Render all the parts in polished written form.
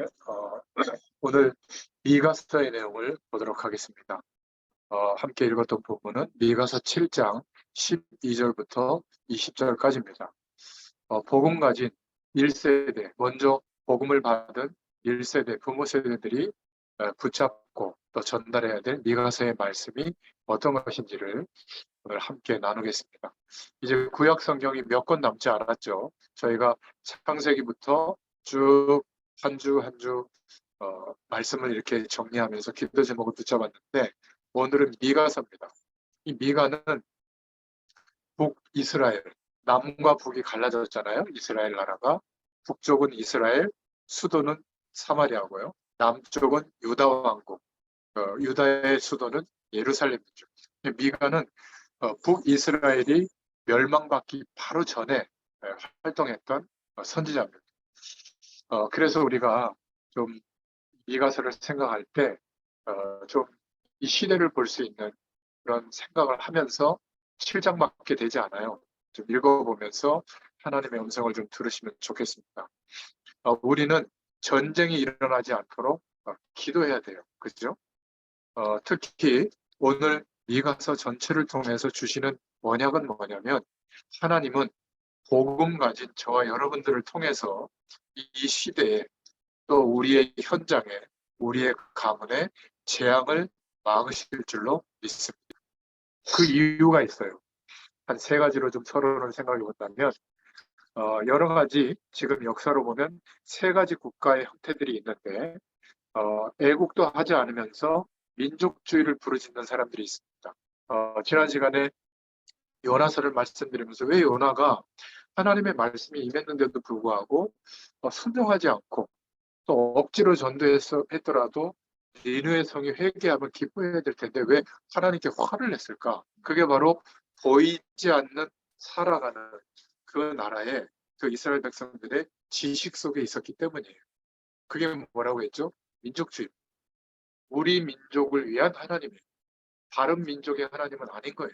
어, 오늘 미가서의 내용을 보도록 하겠습니다. 함께 읽었던 부분은 미가서 7장 12절부터 20절까지입니다. 복음 가진 1세대, 먼저 복음을 받은 1세대, 부모 세대들이 붙잡고 또 전달해야 될 미가서의 말씀이 어떤 것인지를 오늘 함께 나누겠습니다. 이제 구약 성경이 몇 권 남지 않았죠. 저희가 창세기부터 쭉 한 주 한 주 말씀을 이렇게 정리하면서 기도 제목을 붙잡았는데 오늘은 미가서입니다. 이 미가는 북이스라엘, 남과 북이 갈라졌잖아요. 이스라엘 나라가. 북쪽은 이스라엘, 수도는 사마리아고요. 남쪽은 유다 왕국, 유다의 수도는 예루살렘이죠. 미가는 북이스라엘이 멸망받기 바로 전에 활동했던 선지자입니다. 그래서 우리가 좀 미가서를 생각할 때 좀 이 시대를 볼 수 있는 그런 생각을 하면서 7장밖에 되지 않아요. 좀 읽어보면서 하나님의 음성을 좀 들으시면 좋겠습니다. 우리는 전쟁이 일어나지 않도록 기도해야 돼요. 그죠? 특히 오늘 미가서 전체를 통해서 주시는 원약은 뭐냐면 하나님은 복음 가진 저와 여러분들을 통해서 이 시대에 또 우리의 현장에 우리의 가문에 재앙을 막으실 줄로 믿습니다. 그 이유가 있어요. 한 세 가지로 좀 서론을 생각해 본다면 여러 가지 지금 역사로 보면 세 가지 국가의 형태들이 있는데 애국도 하지 않으면서 민족주의를 부르짖는 사람들이 있습니다. 지난 시간에 요나서를 말씀드리면서 왜 요나가 하나님의 말씀이 임했는데도 불구하고 순종하지 않고 또 억지로 전도했더라도 니느웨 성이 회개하면 기뻐해야 될 텐데 왜 하나님께 화를 냈을까? 그게 바로 보이지 않는 살아가는 그 나라의 그 이스라엘 백성들의 지식 속에 있었기 때문이에요. 그게 뭐라고 했죠? 민족주의. 우리 민족을 위한 하나님이에요. 다른 민족의 하나님은 아닌 거예요.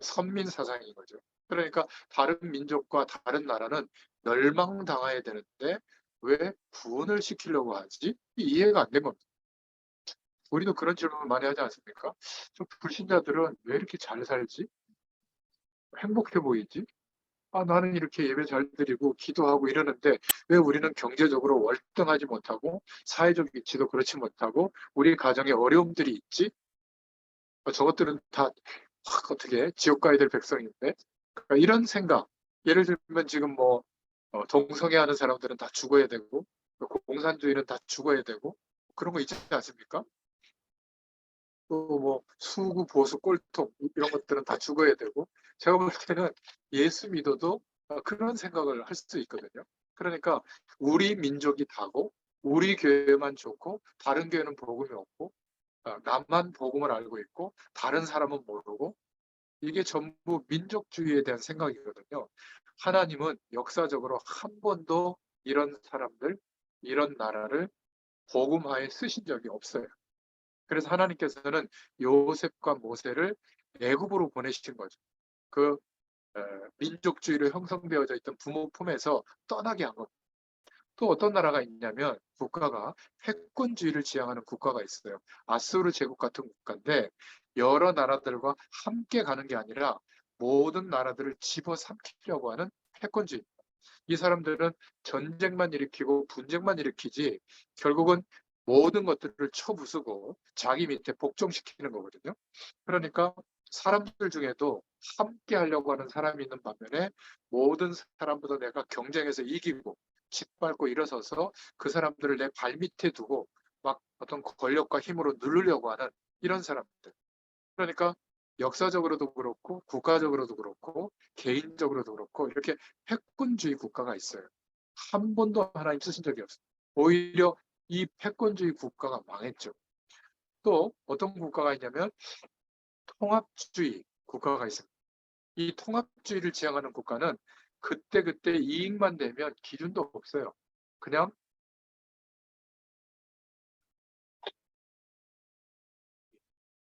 선민 사상인 거죠. 그러니까 다른 민족과 다른 나라는 멸망당해야 되는데 왜 구원을 시키려고 하지? 이해가 안 된 겁니다. 우리도 그런 질문을 많이 하지 않습니까? 저 불신자들은 왜 이렇게 잘 살지? 행복해 보이지? 나는 이렇게 예배 잘 드리고 기도하고 이러는데 왜 우리는 경제적으로 월등하지 못하고 사회적 위치도 그렇지 못하고 우리 가정에 어려움들이 있지? 저것들은 다 어떻게 지옥 가야 될 백성인데 그러니까 이런 생각 예를 들면 지금 뭐 동성애 하는 사람들은 다 죽어야 되고 공산주의는 다 죽어야 되고 그런 거 있지 않습니까? 또 뭐 수구 보수 꼴통 이런 것들은 다 죽어야 되고 제가 볼 때는 예수 믿어도 그런 생각을 할 수 있거든요. 그러니까 우리 민족이 다고 우리 교회만 좋고 다른 교회는 복음이 없고 나만 복음을 알고 있고 다른 사람은 모르고 이게 전부 민족주의에 대한 생각이거든요. 하나님은 역사적으로 한 번도 이런 사람들, 이런 나라를 복음화에 쓰신 적이 없어요. 그래서 하나님께서는 요셉과 모세를 애굽으로 보내신 거죠. 그 민족주의로 형성되어져 있던 부모 품에서 떠나게 한 겁니다. 또 어떤 나라가 있냐면 국가가 패권주의를 지향하는 국가가 있어요. 아수르 제국 같은 국가인데 여러 나라들과 함께 가는 게 아니라 모든 나라들을 집어삼키려고 하는 패권주의입니다. 이 사람들은 전쟁만 일으키고 분쟁만 일으키지 결국은 모든 것들을 쳐부수고 자기 밑에 복종시키는 거거든요. 그러니까 사람들 중에도 함께 하려고 하는 사람이 있는 반면에 모든 사람보다 내가 경쟁에서 이기고 짓밟고 일어서서 그 사람들을 내 발밑에 두고 막 어떤 권력과 힘으로 누르려고 하는 이런 사람들. 그러니까 역사적으로도 그렇고 국가적으로도 그렇고 개인적으로도 그렇고 이렇게 패권주의 국가가 있어요. 한 번도 하나님 쓰신 적이 없어요. 오히려 이 패권주의 국가가 망했죠. 또 어떤 국가가 있냐면 통합주의 국가가 있습니다. 이 통합주의를 지향하는 국가는 그때그때 이익만 되면 기준도 없어요. 그냥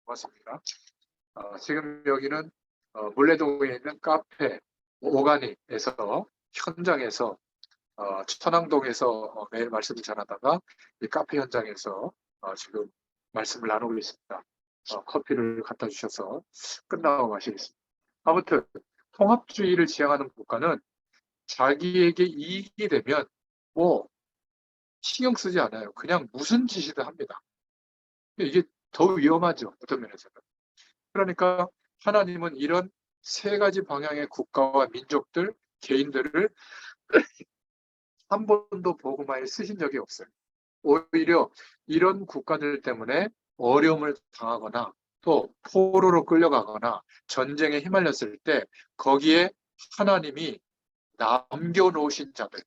고맙습니다. 지금 여기는 물레동에 있는 카페 오가닉에서 현장에서 천왕동에서 매일 말씀을 전하다가 이 카페 현장에서 지금 말씀을 나누고 있습니다. 커피를 갖다 주셔서 끝나고 마시겠습니다. 아무튼 통합주의를 지향하는 국가는 자기에게 이익이 되면 뭐 신경 쓰지 않아요. 그냥 무슨 짓이든 합니다. 이게 더 위험하죠. 어떤 면에서는. 그러니까 하나님은 이런 세 가지 방향의 국가와 민족들, 개인들을 한 번도 복음화에 쓰신 적이 없어요. 오히려 이런 국가들 때문에 어려움을 당하거나 또 포로로 끌려가거나 전쟁에 휘말렸을 때 거기에 하나님이 남겨놓으신 자들,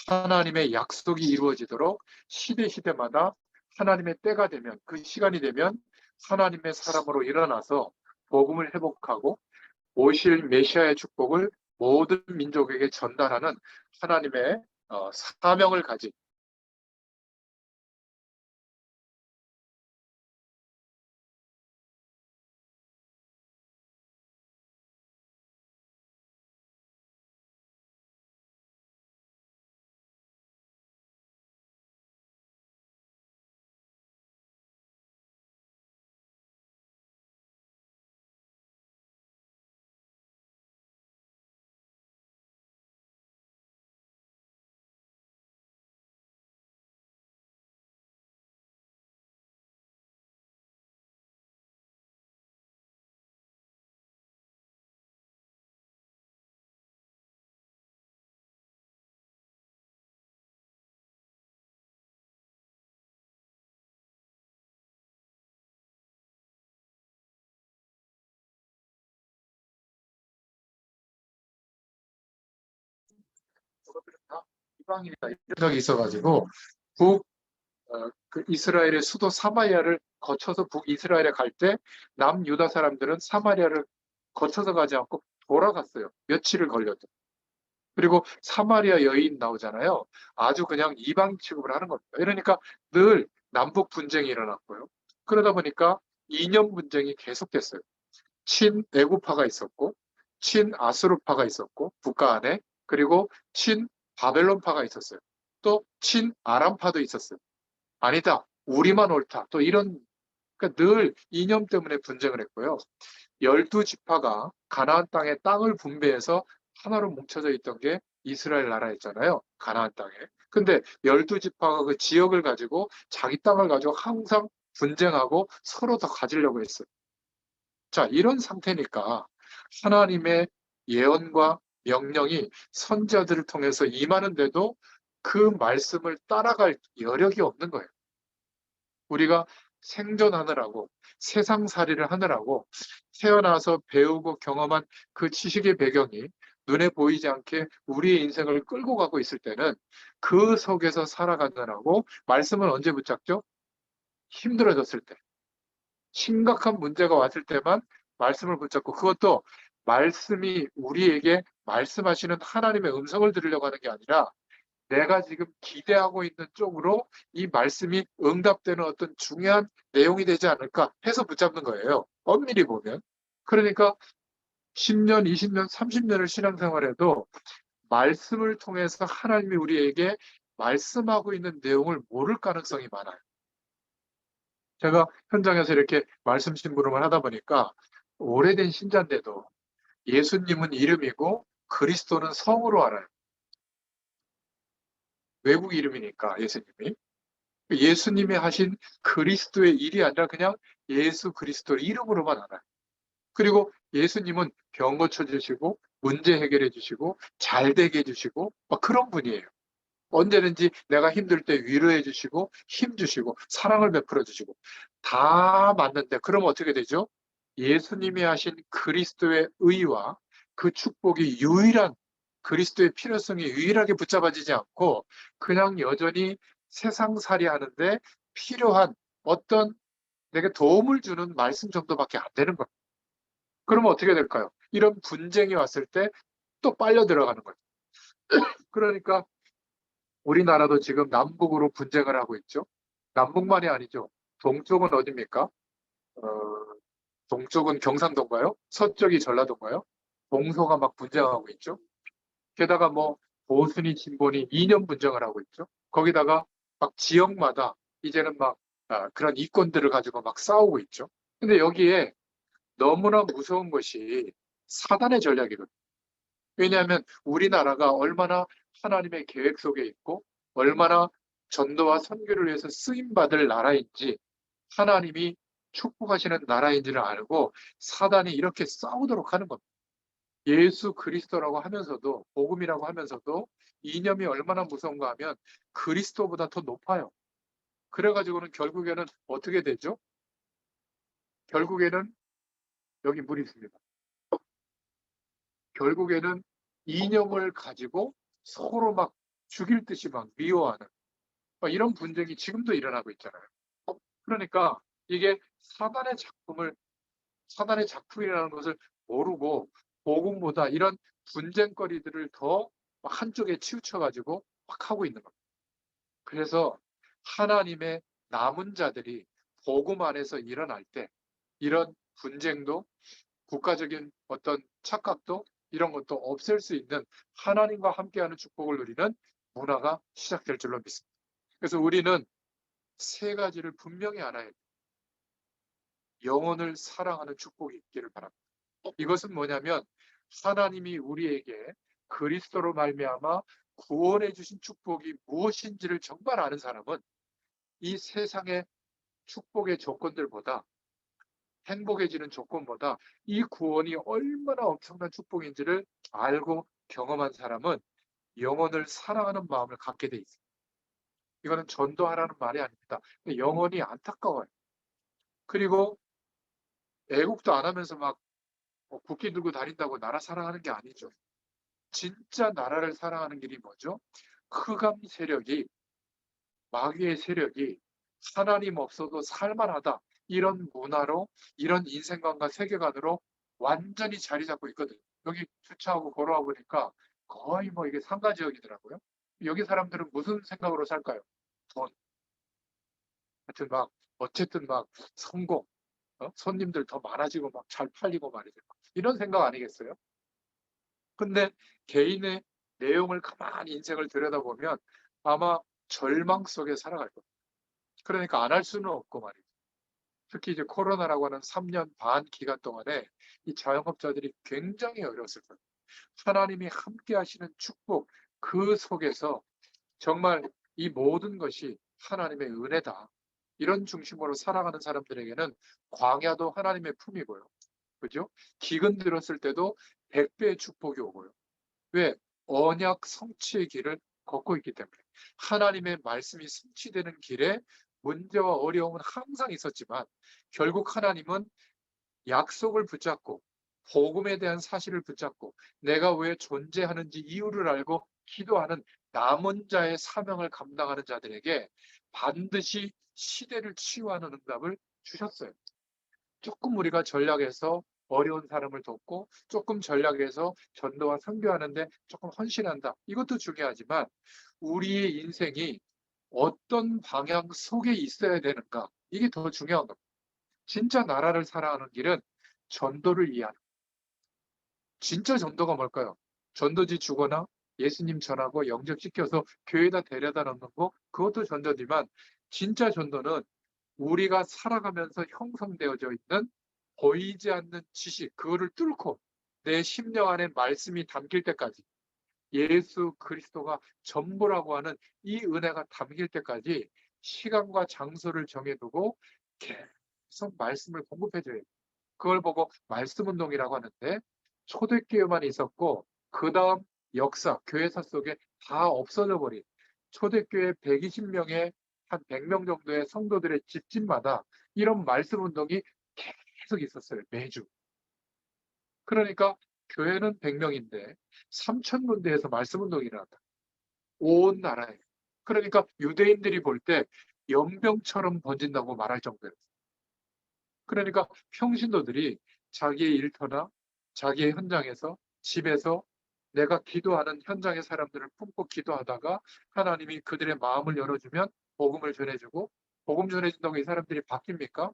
하나님의 약속이 이루어지도록 시대마다 하나님의 때가 되면, 그 시간이 되면 하나님의 사람으로 일어나서 복음을 회복하고 오실 메시아의 축복을 모든 민족에게 전달하는 하나님의 사명을 가진, 저것들은 다 이방인이다 이런 적이 있어가지고 그 이스라엘의 수도 사마리아를 거쳐서 북이스라엘에 갈 때 남유다 사람들은 사마리아를 거쳐서 가지 않고 돌아갔어요. 며칠을 걸려도. 그리고 사마리아 여인 나오잖아요. 아주 그냥 이방 취급을 하는 겁니다. 이러니까 늘 남북 분쟁이 일어났고요. 그러다 보니까 이념 분쟁이 계속됐어요. 친애구파가 있었고, 친아수르파가 있었고, 국가 안에, 그리고 친바벨론파가 있었어요. 또 친아람파도 있었어요. 아니다, 우리만 옳다. 또 이런, 그러니까 늘 이념 때문에 분쟁을 했고요. 12지파가 가나안 땅에 땅을 분배해서 하나로 뭉쳐져 있던 게 이스라엘 나라였잖아요. 가나안 땅에. 근데 12지파가 그 지역을 가지고 자기 땅을 가지고 항상 분쟁하고 서로 더 가지려고 했어요. 자, 이런 상태니까 하나님의 예언과 명령이 선지자들을 통해서 임하는데도 그 말씀을 따라갈 여력이 없는 거예요. 우리가 생존하느라고, 세상살이를 하느라고 태어나서 배우고 경험한 그 지식의 배경이 눈에 보이지 않게 우리의 인생을 끌고 가고 있을 때는 그 속에서 살아가느라고 말씀을 언제 붙잡죠? 힘들어졌을 때. 심각한 문제가 왔을 때만 말씀을 붙잡고, 그것도 말씀이 우리에게 말씀하시는 하나님의 음성을 들으려고 하는 게 아니라 내가 지금 기대하고 있는 쪽으로 이 말씀이 응답되는 어떤 중요한 내용이 되지 않을까 해서 붙잡는 거예요. 엄밀히 보면. 그러니까 10년, 20년, 30년을 신앙생활해도 말씀을 통해서 하나님이 우리에게 말씀하고 있는 내용을 모를 가능성이 많아요. 제가 현장에서 이렇게 말씀 심부름을 하다 보니까 오래된 신자인데도 예수님은 이름이고 그리스도는 성으로 알아요. 외국 이름이니까 예수님이. 예수님이 하신 그리스도의 일이 아니라 그냥 예수 그리스도의 이름으로만 알아요. 그리고 예수님은 병 고쳐주시고 문제 해결해 주시고 잘 되게 해주시고 막 그런 분이에요. 언제든지 내가 힘들 때 위로해 주시고 힘 주시고 사랑을 베풀어 주시고 다 맞는데 그럼 어떻게 되죠? 예수님이 하신 그리스도의 의와 그 축복이 유일한, 그리스도의 필요성이 유일하게 붙잡아지지 않고 그냥 여전히 세상살이 하는데 필요한 어떤 내게 도움을 주는 말씀 정도밖에 안 되는 거예요. 그러면 어떻게 될까요? 이런 분쟁이 왔을 때 또 빨려 들어가는 거예요. 그러니까 우리나라도 지금 남북으로 분쟁을 하고 있죠. 남북만이 아니죠. 동쪽은 어디입니까? 어, 동쪽은 경상도인가요? 서쪽이 전라도인가요? 동서가 막 분쟁하고 있죠. 게다가 뭐 보수니 진보니 이념 분쟁을 하고 있죠. 거기다가 막 지역마다 이제는 막 그런 이권들을 가지고 막 싸우고 있죠. 근데 여기에 너무나 무서운 것이 사단의 전략이거든요. 왜냐하면 우리나라가 얼마나 하나님의 계획 속에 있고 얼마나 전도와 선교를 위해서 쓰임받을 나라인지 하나님이 축복하시는 나라인지를 알고 사단이 이렇게 싸우도록 하는 겁니다. 예수 그리스도라고 하면서도 복음이라고 하면서도 이념이 얼마나 무서운가 하면 그리스도보다 더 높아요. 그래가지고는 결국에는 어떻게 되죠? 결국에는 여기 물이 있습니다. 결국에는 이념을 가지고 서로 막 죽일 듯이 막 미워하는 이런 분쟁이 지금도 일어나고 있잖아요. 그러니까 이게 사단의 작품이라는 것을 모르고 복음보다 이런 분쟁거리들을 더 한쪽에 치우쳐가지고 막 하고 있는 겁니다. 그래서 하나님의 남은 자들이 복음 안에서 일어날 때 이런 분쟁도 국가적인 어떤 착각도 이런 것도 없앨 수 있는 하나님과 함께하는 축복을 누리는 문화가 시작될 줄로 믿습니다. 그래서 우리는 세 가지를 분명히 알아야 해요. 영혼을 사랑하는 축복이 있기를 바랍니다. 이것은 뭐냐면 하나님이 우리에게 그리스도로 말미암아 구원해 주신 축복이 무엇인지를 정말 아는 사람은 이 세상의 축복의 조건들보다 행복해지는 조건보다 이 구원이 얼마나 엄청난 축복인지를 알고 경험한 사람은 영혼을 사랑하는 마음을 갖게 돼 있어요. 이거는 전도하라는 말이 아닙니다. 영혼이 안타까워요. 그리고 애국도 안 하면서 막 국기 들고 다닌다고 나라 사랑하는 게 아니죠. 진짜 나라를 사랑하는 길이 뭐죠? 흑암 세력이, 마귀의 세력이 하나님 없어도 살만하다. 이런 문화로, 이런 인생관과 세계관으로 완전히 자리 잡고 있거든요. 여기 주차하고 걸어와 보니까 거의 뭐 이게 상가 지역이더라고요. 여기 사람들은 무슨 생각으로 살까요? 돈. 하여튼 막, 어쨌든 막 성공, 손님들 더 많아지고 막 잘 팔리고 말이죠. 이런 생각 아니겠어요? 근데 개인의 내용을 가만히 인생을 들여다보면 아마 절망 속에 살아갈 겁니다. 그러니까 안 할 수는 없고 말이죠. 특히 이제 코로나라고 하는 3년 반 기간 동안에 이 자영업자들이 굉장히 어려웠을 거예요. 하나님이 함께 하시는 축복, 그 속에서 정말 이 모든 것이 하나님의 은혜다. 이런 중심으로 살아가는 사람들에게는 광야도 하나님의 품이고요. 그죠? 기근 들었을 때도 100배의 축복이 오고요. 왜? 언약 성취의 길을 걷고 있기 때문에. 하나님의 말씀이 성취되는 길에 문제와 어려움은 항상 있었지만 결국 하나님은 약속을 붙잡고 복음에 대한 사실을 붙잡고 내가 왜 존재하는지 이유를 알고 기도하는 남은 자의 사명을 감당하는 자들에게 반드시 시대를 치유하는 응답을 주셨어요. 조금 우리가 전략해서 어려운 사람을 돕고 조금 전략해서 전도와 선교하는데 조금 헌신한다. 이것도 중요하지만 우리의 인생이 어떤 방향 속에 있어야 되는가? 이게 더 중요한 겁니다. 진짜 나라를 사랑하는 길은 전도를 이해하는 거예요. 진짜 전도가 뭘까요? 전도지 주거나 예수님 전하고 영접시켜서 교회에다 데려다 놓는 거 그것도 전도지만 진짜 전도는 우리가 살아가면서 형성되어져 있는 보이지 않는 지식, 그거를 뚫고 내 심령 안에 말씀이 담길 때까지 예수 그리스도가 전부라고 하는 이 은혜가 담길 때까지 시간과 장소를 정해두고 계속 말씀을 공급해줘야 돼요. 그걸 보고 말씀운동이라고 하는데 초대교회만 있었고 그 다음 역사, 교회사 속에 다 없어져 버린 초대교회 120명의 한 100명 정도의 성도들의 집집마다 이런 말씀운동이 계속 있었어요. 매주. 그러니까 교회는 100명인데 3,000군데에서 말씀운동이 일어났다. 온 나라에. 그러니까 유대인들이 볼 때 연병처럼 번진다고 말할 정도였어요. 그러니까 평신도들이 자기의 일터나 자기의 현장에서 집에서 내가 기도하는 현장의 사람들을 품고 기도하다가 하나님이 그들의 마음을 열어주면 복음을 전해주고 복음 전해준다고 이 사람들이 바뀝니까?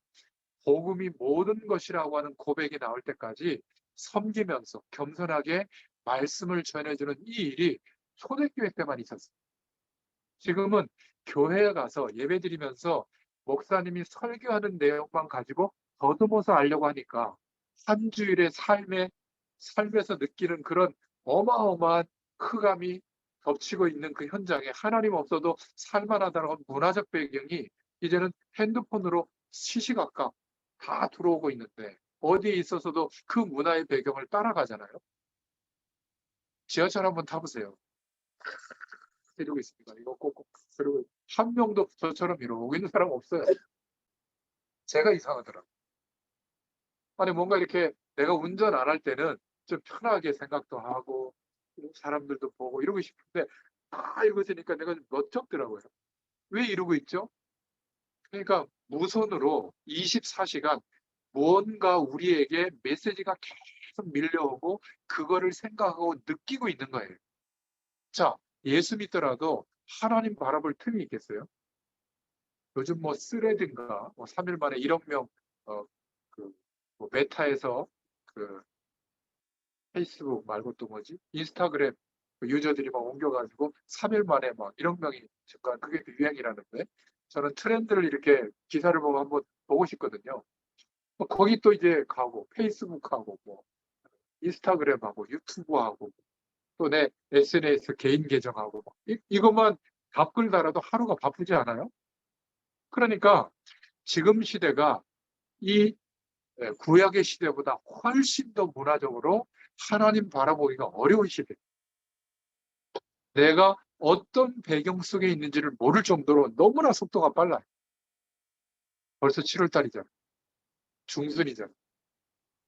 복음이 모든 것이라고 하는 고백이 나올 때까지 섬기면서 겸손하게 말씀을 전해주는 이 일이 초대교회 때만 있었어요. 지금은 교회에 가서 예배드리면서 목사님이 설교하는 내용만 가지고 더듬어서 알려고 하니까 한 주일의 삶에서 느끼는 그런 어마어마한 흑암이 덮치고 있는 그 현장에 하나님 없어도 살만하다는 문화적 배경이 이제는 핸드폰으로 시시각각 다 들어오고 있는데 어디에 있어서도 그 문화의 배경을 따라가잖아요. 지하철 한번 타보세요. 이러고 있습니다. 이거 꼭 그리고 한 명도 저처럼 이러고 있는 사람 없어요. 제가 이상하더라고요. 아니 뭔가 이렇게 내가 운전 안 할 때는 좀 편하게 생각도 하고 사람들도 보고 이러고 싶은데 다 이러고 있으니까 내가 좀 멋쩍더라고요. 왜 이러고 있죠? 그러니까 무선으로 24시간 무언가 우리에게 메시지가 계속 밀려오고 그거를 생각하고 느끼고 있는 거예요. 자, 예수 믿더라도 하나님 바라볼 틈이 있겠어요? 요즘 뭐 스레드인가 뭐 3일 만에 1억 명 그 뭐 메타에서 그 페이스북 말고 또 뭐지? 인스타그램 그 유저들이 막 옮겨가지고 3일 만에 막 1억 명이 증가한 그게 유행이라는데 저는 트렌드를 이렇게 기사를 보고 한번 보고 싶거든요. 뭐 거기 또 이제 가고 페이스북하고 뭐 인스타그램하고 유튜브하고 또 내 SNS 개인 계정하고 이것만 답글 달아도 하루가 바쁘지 않아요? 그러니까 지금 시대가 이 구약의 시대보다 훨씬 더 문화적으로 하나님 바라보기가 어려운 시대. 내가 어떤 배경 속에 있는지를 모를 정도로 너무나 속도가 빨라요. 벌써 7월 달이잖아. 중순이잖아.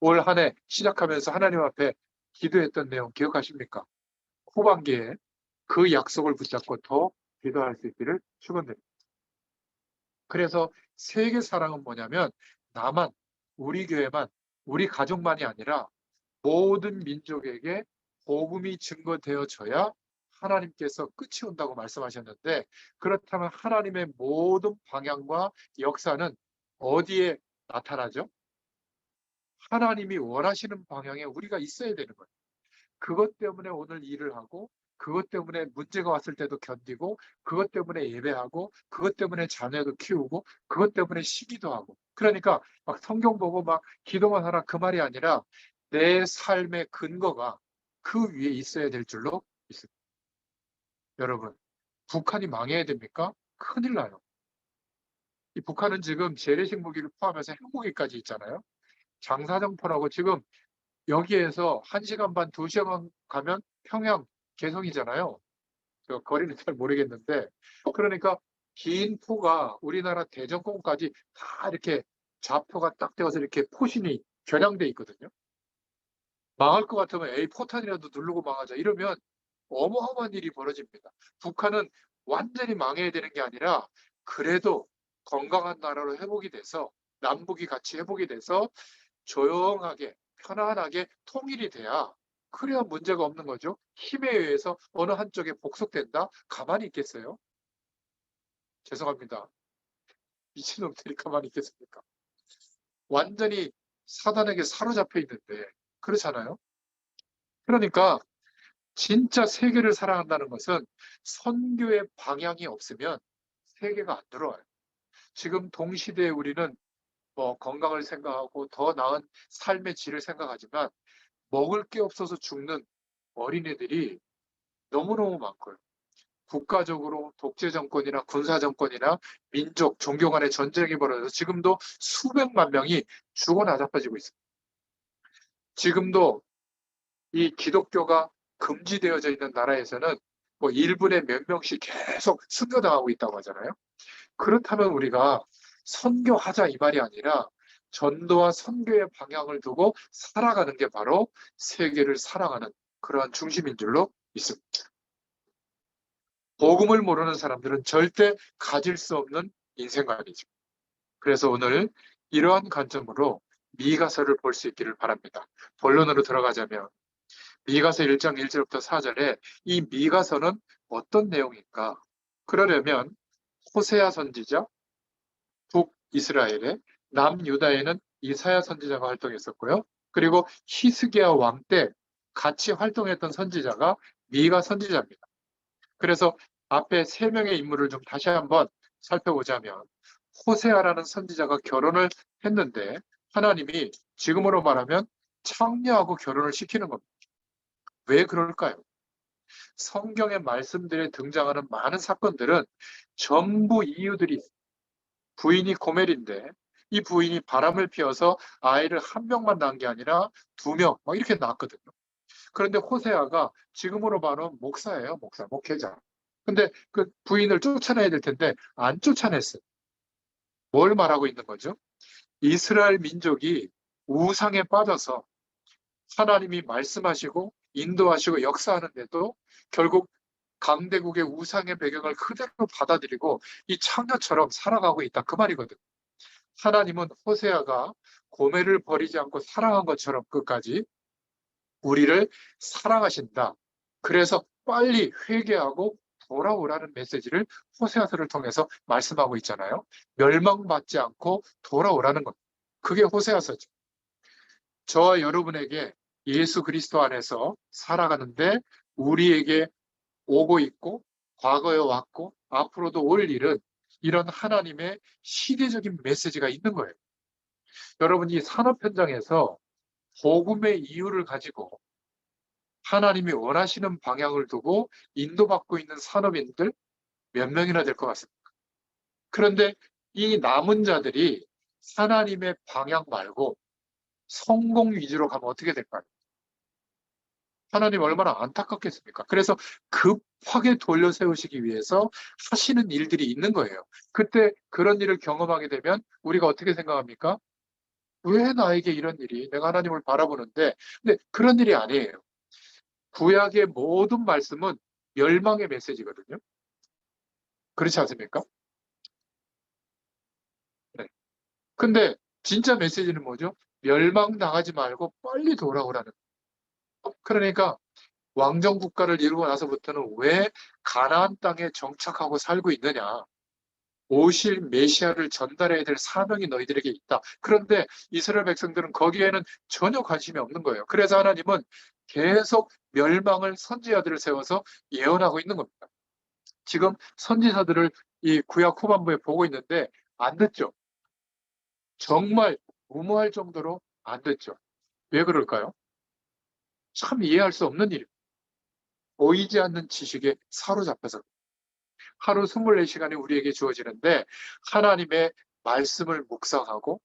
올 한 해 시작하면서 하나님 앞에 기도했던 내용 기억하십니까? 후반기에 그 약속을 붙잡고 더 기도할 수 있기를 축원드립니다. 그래서 세계 사랑은 뭐냐면 나만, 우리 교회만, 우리 가족만이 아니라 모든 민족에게 복음이 증거되어져야 하나님께서 끝이 온다고 말씀하셨는데 그렇다면 하나님의 모든 방향과 역사는 어디에 나타나죠? 하나님이 원하시는 방향에 우리가 있어야 되는 거예요. 그것 때문에 오늘 일을 하고 그것 때문에 문제가 왔을 때도 견디고 그것 때문에 예배하고 그것 때문에 자녀도 키우고 그것 때문에 시기도 하고 그러니까 막 성경 보고 막 기도만 하라 그 말이 아니라 내 삶의 근거가 그 위에 있어야 될 줄로 믿습니다. 여러분 북한이 망해야 됩니까? 큰일 나요. 이 북한은 지금 재래식 무기를 포함해서 핵무기까지 있잖아요. 장사정포라고 지금 여기에서 1시간 반, 2시간 가면 평양, 개성이잖아요. 저 거리는 잘 모르겠는데 그러니까 긴 포가 우리나라 대전권까지 다 이렇게 좌표가 딱 되어서 이렇게 포신이 겨냥돼 있거든요. 망할 것 같으면 에이 포탄이라도 누르고 망하자 이러면 어마어마한 일이 벌어집니다. 북한은 완전히 망해야 되는 게 아니라 그래도 건강한 나라로 회복이 돼서 남북이 같이 회복이 돼서 조용하게 편안하게 통일이 돼야 그래야 문제가 없는 거죠. 힘에 의해서 어느 한쪽에 복속된다? 가만히 있겠어요? 죄송합니다. 미친놈들이 가만히 있겠습니까? 완전히 사단에게 사로잡혀 있는데 그렇잖아요. 그러니까 진짜 세계를 사랑한다는 것은 선교의 방향이 없으면 세계가 안 들어와요. 지금 동시대에 우리는 뭐 건강을 생각하고 더 나은 삶의 질을 생각하지만 먹을 게 없어서 죽는 어린애들이 너무너무 많고요. 국가적으로 독재 정권이나 군사 정권이나 민족, 종교 간의 전쟁이 벌어져서 지금도 수백만 명이 죽어 나자빠지고 있습니다. 지금도 이 기독교가 금지되어져 있는 나라에서는 뭐 1분에 몇 명씩 계속 순교당하고 있다고 하잖아요. 그렇다면 우리가 선교하자 이 말이 아니라 전도와 선교의 방향을 두고 살아가는 게 바로 세계를 사랑하는 그러한 중심인 줄로 믿습니다. 복음을 모르는 사람들은 절대 가질 수 없는 인생관이죠. 그래서 오늘 이러한 관점으로 미가서를 볼 수 있기를 바랍니다. 본론으로 들어가자면 미가서 1장 1절부터 4절에 이 미가서는 어떤 내용일까? 그러려면 호세아 선지자, 북이스라엘에 남유다에는 이사야 선지자가 활동했었고요. 그리고 히스기야 왕 때 같이 활동했던 선지자가 미가 선지자입니다. 그래서 앞에 세 명의 인물을 좀 다시 한번 살펴보자면 호세아라는 선지자가 결혼을 했는데 하나님이 지금으로 말하면 창녀하고 결혼을 시키는 겁니다. 왜 그럴까요? 성경의 말씀들에 등장하는 많은 사건들은 전부 이유들이 있어요. 부인이 고멜인데 이 부인이 바람을 피워서 아이를 한 명만 낳은 게 아니라 두 명, 막 이렇게 낳았거든요. 그런데 호세아가 지금으로 말하면 목사예요, 목사, 목회자. 근데 그 부인을 쫓아내야 될 텐데 안 쫓아냈어요. 뭘 말하고 있는 거죠? 이스라엘 민족이 우상에 빠져서 하나님이 말씀하시고 인도하시고 역사하는데도 결국 강대국의 우상의 배경을 그대로 받아들이고 이 창녀처럼 살아가고 있다. 그 말이거든. 하나님은 호세아가 고멜을 버리지 않고 사랑한 것처럼 끝까지 우리를 사랑하신다. 그래서 빨리 회개하고 돌아오라는 메시지를 호세아서를 통해서 말씀하고 있잖아요. 멸망받지 않고 돌아오라는 것. 그게 호세아서죠. 저와 여러분에게 예수 그리스도 안에서 살아가는데 우리에게 오고 있고 과거에 왔고 앞으로도 올 일은 이런 하나님의 시대적인 메시지가 있는 거예요. 여러분 이 산업 현장에서 복음의 이유를 가지고 하나님이 원하시는 방향을 두고 인도받고 있는 산업인들 몇 명이나 될 것 같습니다. 그런데 이 남은 자들이 하나님의 방향 말고 성공 위주로 가면 어떻게 될까요? 하나님 얼마나 안타깝겠습니까? 그래서 급하게 돌려 세우시기 위해서 하시는 일들이 있는 거예요. 그때 그런 일을 경험하게 되면 우리가 어떻게 생각합니까? 왜 나에게 이런 일이, 내가 하나님을 바라보는데, 근데 그런 일이 아니에요. 구약의 모든 말씀은 멸망의 메시지거든요. 그렇지 않습니까? 네. 근데 진짜 메시지는 뭐죠? 멸망당하지 말고 빨리 돌아오라는. 그러니까 왕정 국가를 이루고 나서부터는 왜 가나안 땅에 정착하고 살고 있느냐? 오실 메시아를 전달해야 될 사명이 너희들에게 있다. 그런데 이스라엘 백성들은 거기에는 전혀 관심이 없는 거예요. 그래서 하나님은 계속 멸망을 선지자들을 세워서 예언하고 있는 겁니다. 지금 선지자들을 이 구약 후반부에 보고 있는데 안 듣죠. 정말 무모할 정도로 안 듣죠. 왜 그럴까요? 참 이해할 수 없는 일입니다. 보이지 않는 지식에 사로잡혀서 하루 24시간이 우리에게 주어지는데 하나님의 말씀을 묵상하고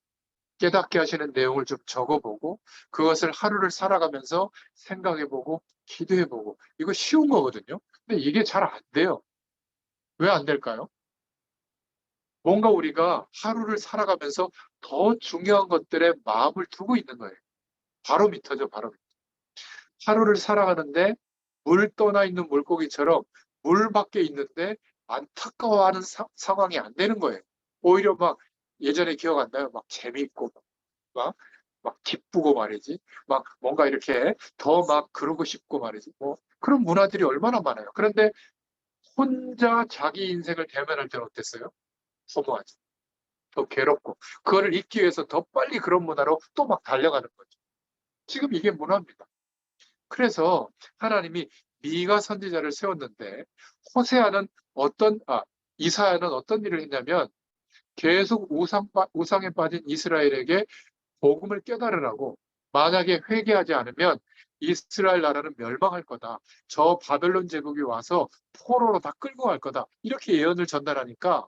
깨닫게 하시는 내용을 좀 적어보고 그것을 하루를 살아가면서 생각해보고 기도해보고 이거 쉬운 거거든요. 근데 이게 잘 안 돼요. 왜 안 될까요? 뭔가 우리가 하루를 살아가면서 더 중요한 것들에 마음을 두고 있는 거예요. 바로 밑어져, 바로 밑. 하루를 살아가는데 물 떠나 있는 물고기처럼 물 밖에 있는데 안타까워하는 상황이 안 되는 거예요. 오히려 막 예전에 기억 안 나요? 막 재미있고 막, 막 기쁘고 말이지. 막 뭔가 이렇게 더 막 그러고 싶고 말이지. 뭐 그런 문화들이 얼마나 많아요. 그런데 혼자 자기 인생을 대면할 때는 어땠어요? 허무하지. 더 괴롭고 그거를 잊기 위해서 더 빨리 그런 문화로 또 막 달려가는 거죠. 지금 이게 문화입니다. 그래서 하나님이 미가 선지자를 세웠는데 호세아는 이사야는 어떤 일을 했냐면 계속 우상에 빠진 이스라엘에게 복음을 깨달으라고 만약에 회개하지 않으면 이스라엘 나라는 멸망할 거다. 저 바벨론 제국이 와서 포로로 다 끌고 갈 거다. 이렇게 예언을 전달하니까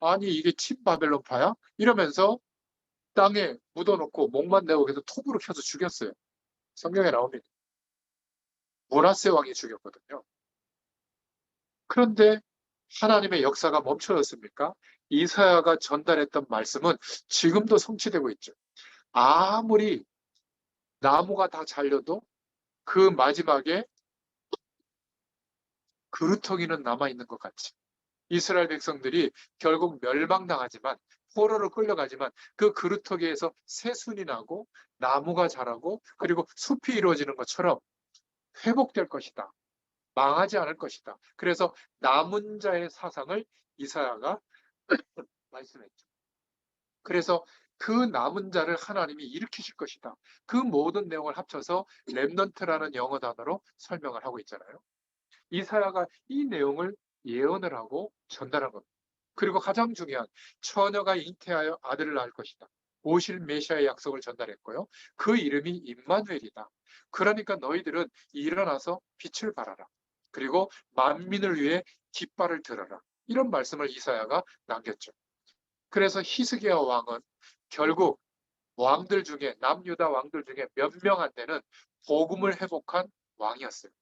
아니 이게 친바벨론파야? 이러면서 땅에 묻어놓고 목만 내고 계속 톱으로 켜서 죽였어요. 성경에 나옵니다. 문하세 왕이 죽였거든요. 그런데 하나님의 역사가 멈춰졌습니까? 이사야가 전달했던 말씀은 지금도 성취되고 있죠. 아무리 나무가 다 잘려도 그 마지막에 그루터기는 남아있는 것 같이. 이스라엘 백성들이 결국 멸망당하지만 포로로 끌려가지만 그 그루터기에서 새순이 나고 나무가 자라고 그리고 숲이 이루어지는 것처럼 회복될 것이다. 망하지 않을 것이다. 그래서 남은 자의 사상을 이사야가 말씀했죠. 그래서 그 남은 자를 하나님이 일으키실 것이다. 그 모든 내용을 합쳐서 렘넌트라는 영어 단어로 설명을 하고 있잖아요. 이사야가 이 내용을 예언을 하고 전달한 겁니다. 그리고 가장 중요한 처녀가 잉태하여 아들을 낳을 것이다. 오실 메시아의 약속을 전달했고요. 그 이름이 임마누엘이다. 그러니까 너희들은 일어나서 빛을 발하라. 그리고 만민을 위해 깃발을 들어라. 이런 말씀을 이사야가 남겼죠. 그래서 히스기야 왕은 결국 왕들 중에 남유다 왕들 중에 몇 명 안 되는 복음을 회복한 왕이었어요.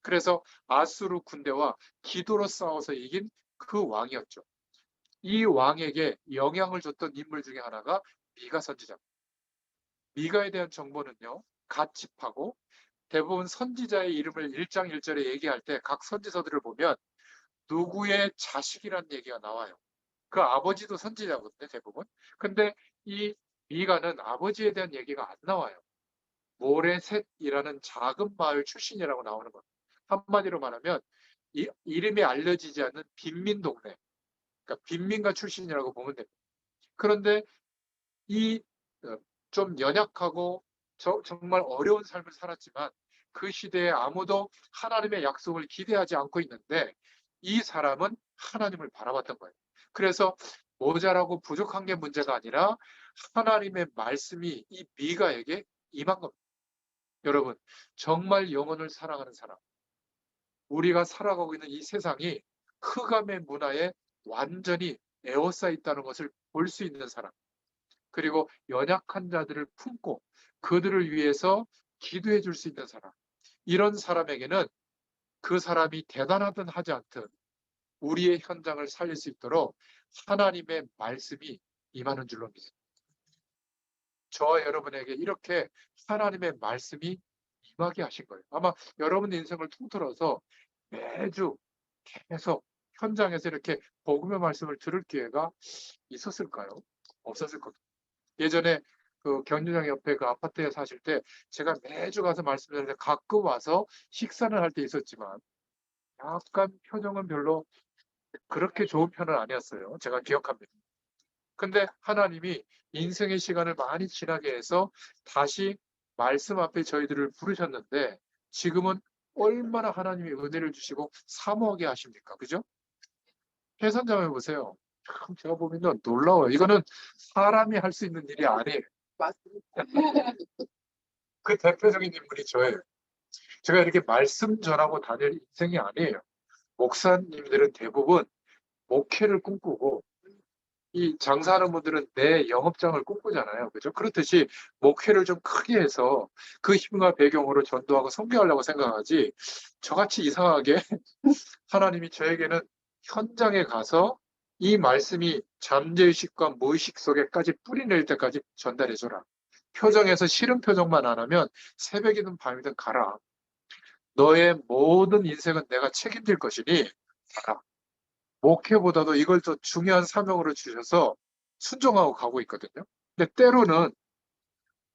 그래서 아수르 군대와 기도로 싸워서 이긴 그 왕이었죠. 이 왕에게 영향을 줬던 인물 중에 하나가 미가 선지자입니다. 미가에 대한 정보는요, 갓집하고 대부분 선지자의 이름을 1장 1절에 얘기할 때 각 선지서들을 보면 누구의 자식이라는 얘기가 나와요. 그 아버지도 선지자거든요, 대부분. 근데 이 미가는 아버지에 대한 얘기가 안 나와요. 모레셋이라는 작은 마을 출신이라고 나오는 겁니다. 한마디로 말하면 이름이 알려지지 않는 빈민 동네, 그러니까 빈민가 출신이라고 보면 됩니다. 그런데 이 좀 연약하고 정말 어려운 삶을 살았지만 그 시대에 아무도 하나님의 약속을 기대하지 않고 있는데 이 사람은 하나님을 바라봤던 거예요. 그래서 모자라고 부족한 게 문제가 아니라 하나님의 말씀이 이 미가에게 임한 겁니다. 여러분, 정말 영혼을 사랑하는 사람, 우리가 살아가고 있는 이 세상이 흑암의 문화에 완전히 에워싸여 있다는 것을 볼 수 있는 사람, 그리고 연약한 자들을 품고 그들을 위해서 기도해 줄 수 있는 사람, 이런 사람에게는 그 사람이 대단하든 하지 않든 우리의 현장을 살릴 수 있도록 하나님의 말씀이 임하는 줄로 믿습니다. 저와 여러분에게 이렇게 하나님의 말씀이 임하게 하신 거예요. 아마 여러분 인생을 통틀어서 매주 계속 현장에서 이렇게 복음의 말씀을 들을 기회가 있었을까요? 없었을 겁니다. 예전에 그 경주장 옆에 그 아파트에 사실 때 제가 매주 가서 말씀드렸는데 가끔 와서 식사를 할 때 있었지만 약간 표정은 별로 그렇게 좋은 편은 아니었어요. 제가 기억합니다. 근데 하나님이 인생의 시간을 많이 지나게 해서 다시 말씀 앞에 저희들을 부르셨는데 지금은 얼마나 하나님이 은혜를 주시고 사모하게 하십니까? 그죠? 회선 좀 해보세요. 참 제가 보면 놀라워요. 이거는 사람이 할 수 있는 일이 아니에요. 그 대표적인 인물이 저예요. 제가 이렇게 말씀 전하고 다닐 인생이 아니에요. 목사님들은 대부분 목회를 꿈꾸고 이 장사하는 분들은 내 영업장을 꿈꾸잖아요. 그죠? 그렇듯이 목회를 좀 크게 해서 그 힘과 배경으로 전도하고 선교하려고 생각하지 저같이 이상하게 하나님이 저에게는 현장에 가서 이 말씀이 잠재의식과 무의식 속에까지 뿌리낼 때까지 전달해줘라. 표정에서 싫은 표정만 안 하면 새벽이든 밤이든 가라. 너의 모든 인생은 내가 책임질 것이니 가라. 목회보다도 이걸 더 중요한 사명으로 주셔서 순종하고 가고 있거든요. 근데 때로는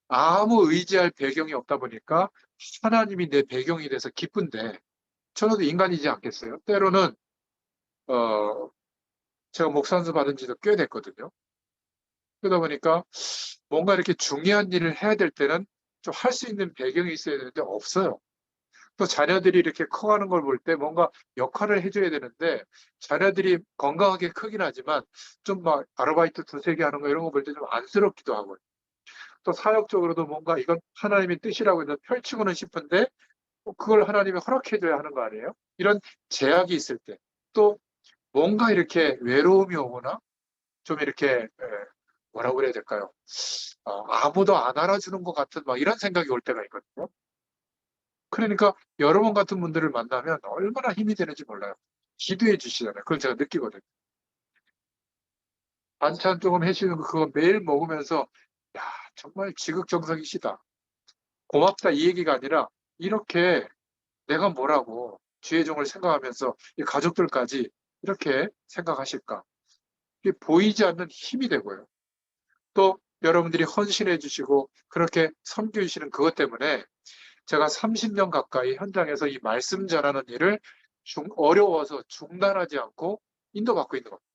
아무 의지할 배경이 없다 보니까 하나님이 내 배경이 돼서 기쁜데 저도 인간이지 않겠어요? 때로는 어, 제가 목사안수 받은 지도 꽤 됐거든요. 그러다 보니까 뭔가 이렇게 중요한 일을 해야 될 때는 좀 할 수 있는 배경이 있어야 되는데 없어요. 또 자녀들이 이렇게 커가는 걸 볼 때 뭔가 역할을 해줘야 되는데 자녀들이 건강하게 크긴 하지만 좀 막 아르바이트 두세 개 하는 거 이런 거 볼 때 좀 안쓰럽기도 하고 또 사역적으로도 뭔가 이건 하나님의 뜻이라고 해서 펼치고는 싶은데 그걸 하나님이 허락해줘야 하는 거 아니에요? 이런 제약이 있을 때 또 뭔가 이렇게 외로움이 오거나 좀 이렇게 뭐라고 그래야 될까요? 아무도 안 알아주는 것 같은 막 이런 생각이 올 때가 있거든요. 그러니까 여러분 같은 분들을 만나면 얼마나 힘이 되는지 몰라요. 기도해 주시잖아요. 그걸 제가 느끼거든요. 반찬 조금 해주는 거 그거 매일 먹으면서 야 정말 지극정성이시다. 고맙다 이 얘기가 아니라 이렇게 내가 뭐라고 주의 종을 생각하면서 이 가족들까지 이렇게 생각하실까. 이게 보이지 않는 힘이 되고요. 또 여러분들이 헌신해 주시고 그렇게 섬겨 주시는 그것 때문에 제가 30년 가까이 현장에서 이 말씀 전하는 일을 어려워서 중단하지 않고 인도받고 있는 겁니다.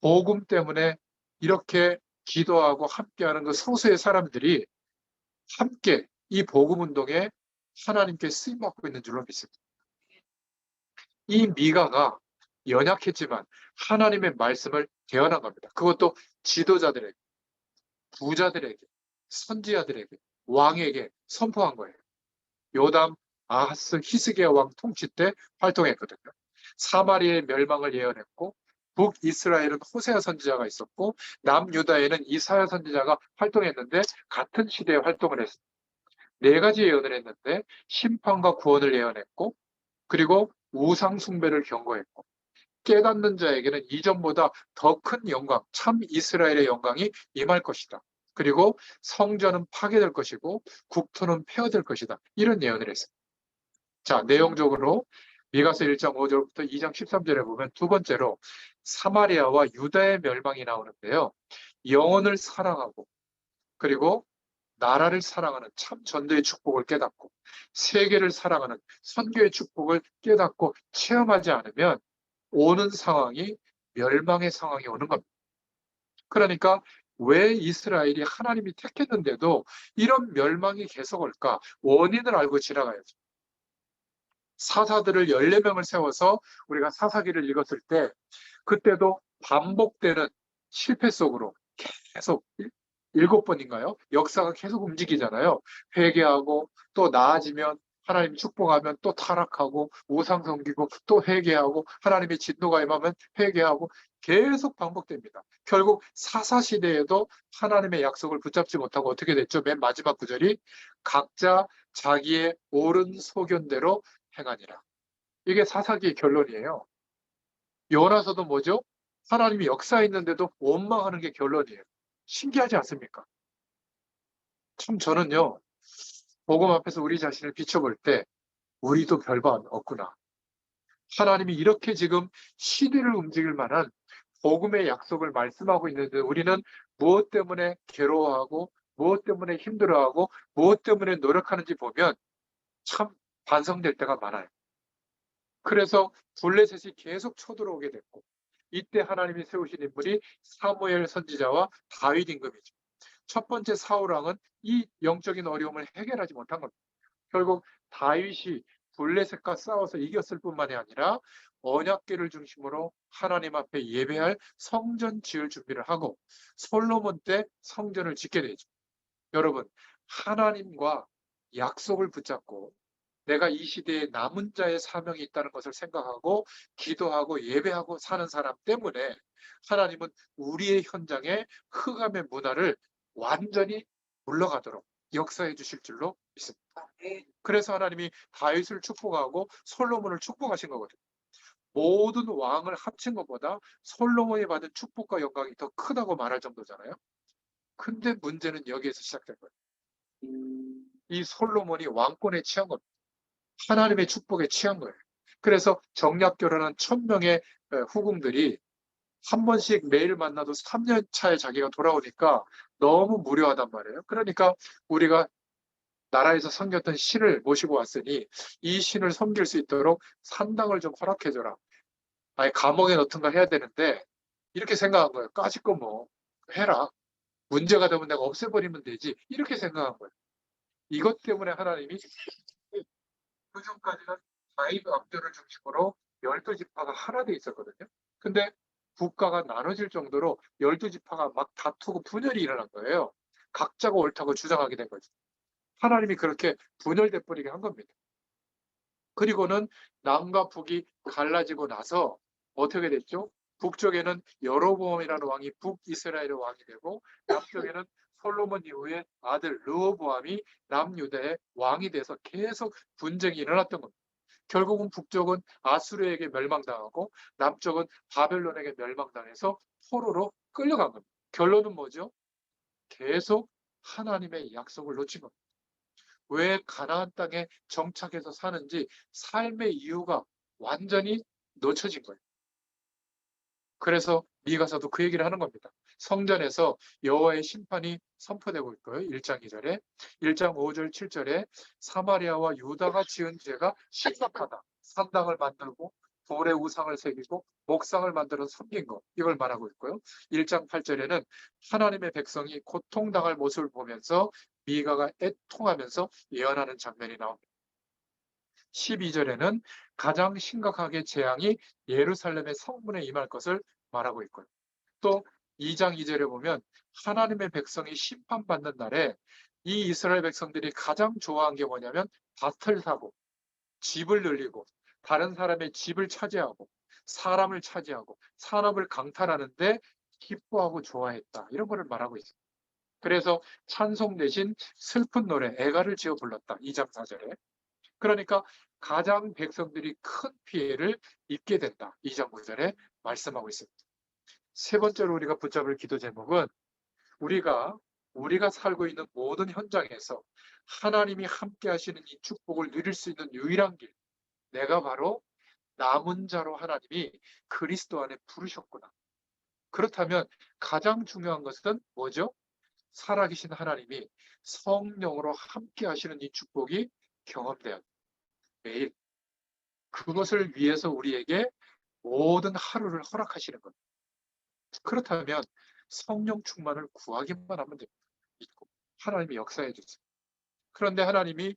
복음 때문에 이렇게 기도하고 함께하는 그 소수의 사람들이 함께 이 복음 운동에 하나님께 쓰임받고 있는 줄로 믿습니다. 이 미가가 연약했지만 하나님의 말씀을 대언한 겁니다. 그것도 지도자들에게, 부자들에게, 선지자들에게, 왕에게 선포한 거예요. 요담, 아하스, 히스기야 왕 통치 때 활동했거든요. 사마리아의 멸망을 예언했고, 북이스라엘은 호세아 선지자가 있었고, 남유다에는 이사야 선지자가 활동했는데 같은 시대에 활동을 했습니다. 네 가지 예언을 했는데 심판과 구원을 예언했고, 그리고 우상 숭배를 경고했고, 깨닫는 자에게는 이전보다 더 큰 영광, 참 이스라엘의 영광이 임할 것이다. 그리고 성전은 파괴될 것이고 국토는 폐허될 것이다. 이런 예언을 했어요. 자, 내용적으로 미가서 1장 5절부터 2장 13절에 보면 두 번째로 사마리아와 유다의 멸망이 나오는데요. 영혼을 사랑하고 그리고 나라를 사랑하는 참 전도의 축복을 깨닫고 세계를 사랑하는 선교의 축복을 깨닫고 체험하지 않으면 오는 상황이 멸망의 상황이 오는 겁니다. 그러니까 왜 이스라엘이 하나님이 택했는데도 이런 멸망이 계속 올까? 원인을 알고 지나가야죠. 사사들을 14명을 세워서 우리가 사사기를 읽었을 때 그때도 반복되는 실패 속으로 계속 7번인가요? 역사가 계속 움직이잖아요. 회개하고 또 나아지면 하나님 축복하면 또 타락하고 우상 섬기고 또 회개하고 하나님의 진노가 임하면 회개하고 계속 반복됩니다. 결국 사사시대에도 하나님의 약속을 붙잡지 못하고 어떻게 됐죠? 맨 마지막 구절이 각자 자기의 옳은 소견대로 행하니라. 이게 사사기의 결론이에요. 요나서도 뭐죠? 하나님이 역사했는데도 원망하는 게 결론이에요. 신기하지 않습니까? 참 저는요, 복음 앞에서 우리 자신을 비춰볼 때 우리도 별반 없구나. 하나님이 이렇게 지금 시대를 움직일 만한 복음의 약속을 말씀하고 있는데 우리는 무엇 때문에 괴로워하고 무엇 때문에 힘들어하고 무엇 때문에 노력하는지 보면 참 반성될 때가 많아요. 그래서 블레셋이 계속 쳐들어오게 됐고 이때 하나님이 세우신 인물이 사무엘 선지자와 다윗 임금이죠. 첫 번째 사울왕은 이 영적인 어려움을 해결하지 못한 겁니다. 결국 다윗이 블레셋과 싸워서 이겼을 뿐만이 아니라 언약궤를 중심으로 하나님 앞에 예배할 성전 지을 준비를 하고 솔로몬 때 성전을 짓게 되죠. 여러분, 하나님과 약속을 붙잡고 내가 이 시대에 남은 자의 사명이 있다는 것을 생각하고 기도하고 예배하고 사는 사람 때문에 하나님은 우리의 현장에 흑암의 문화를 완전히 물러가도록 역사해 주실 줄로 믿습니다. 그래서 하나님이 다윗을 축복하고 솔로몬을 축복하신 거거든요. 모든 왕을 합친 것보다 솔로몬이 받은 축복과 영광이 더 크다고 말할 정도잖아요. 근데 문제는 여기에서 시작된 거예요. 이 솔로몬이 왕권에 취한 겁니다. 하나님의 축복에 취한 거예요. 그래서 정략 결혼한 1000명의 후궁들이 한 번씩 매일 만나도 3년 차에 자기가 돌아오니까 너무 무료하단 말이에요. 그러니까 우리가 나라에서 섬겼던 신을 모시고 왔으니 이 신을 섬길 수 있도록 산당을 좀 허락해줘라. 아예 감옥에 넣든가 해야 되는데 이렇게 생각한 거예요. 까짓 거 뭐 해라. 문제가 되면 내가 없애버리면 되지. 이렇게 생각한 거예요. 이것 때문에 하나님이 그 전까지는 다윗 왕조를 중심으로 12지파가 하나 돼 있었거든요. 근데 국가가 나눠질 정도로 12지파가 막 다투고 분열이 일어난 거예요. 각자가 옳다고 주장하게 된 거죠. 하나님이 그렇게 분열돼 버리게 한 겁니다. 그리고는 남과 북이 갈라지고 나서 어떻게 됐죠? 북쪽에는 여로보암이라는 왕이 북이스라엘의 왕이 되고 남쪽에는 솔로몬 이후에 아들 르호보암이 남유다의 왕이 돼서 계속 분쟁이 일어났던 겁니다. 결국은 북쪽은 아수르에게 멸망당하고 남쪽은 바벨론에게 멸망당해서 포로로 끌려간 겁니다. 결론은 뭐죠? 계속 하나님의 약속을 놓친 겁니다. 왜 가나안 땅에 정착해서 사는지 삶의 이유가 완전히 놓쳐진 거예요. 그래서 미가서도 그 얘기를 하는 겁니다. 성전에서 여호와의 심판이 선포되고 있고요. 1장 2절에 1장 5절 7절에 사마리아와 유다가 지은 죄가 심각하다. 산당을 만들고 돌에 우상을 새기고 목상을 만들어 섬긴 것 이걸 말하고 있고요. 1장 8절에는 하나님의 백성이 고통당할 모습을 보면서 미가가 애통하면서 예언하는 장면이 나옵니다. 12절에는 가장 심각하게 재앙이 예루살렘의 성문에 임할 것을 말하고 있고요. 또 2장 2절에 보면 하나님의 백성이 심판받는 날에 이 이스라엘 백성들이 가장 좋아한 게 뭐냐면 밭을 사고 집을 늘리고 다른 사람의 집을 차지하고 사람을 차지하고 산업을 강탈하는데 기뻐하고 좋아했다. 이런 거를 말하고 있습니다. 그래서 찬송 대신 슬픈 노래, 애가를 지어 불렀다. 2장 4절에. 그러니까 가장 백성들이 큰 피해를 입게 된다. 2장 9절에 말씀하고 있습니다. 세 번째로 우리가 붙잡을 기도 제목은 우리가 살고 있는 모든 현장에서 하나님이 함께 하시는 이 축복을 누릴 수 있는 유일한 길, 내가 바로 남은 자로 하나님이 그리스도 안에 부르셨구나. 그렇다면 가장 중요한 것은 뭐죠? 살아계신 하나님이 성령으로 함께 하시는 이 축복이 경험돼야 돼. 매일. 그것을 위해서 우리에게 모든 하루를 허락하시는 겁니다. 그렇다면 성령 충만을 구하기만 하면 됩니다. 믿고 하나님이 역사해 주세요. 그런데 하나님이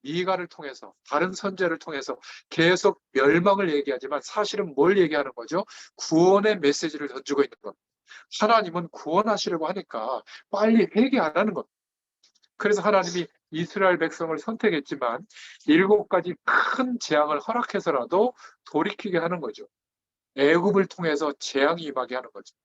미가를 통해서 다른 선제를 통해서 계속 멸망을 얘기하지만 사실은 뭘 얘기하는 거죠? 구원의 메시지를 던지고 있는 겁니다. 하나님은 구원하시려고 하니까 빨리 회개 안 하는 겁니다. 그래서 하나님이 이스라엘 백성을 선택했지만 7가지 큰 재앙을 허락해서라도 돌이키게 하는 거죠. 애굽을 통해서 재앙이 임하게 하는 거죠.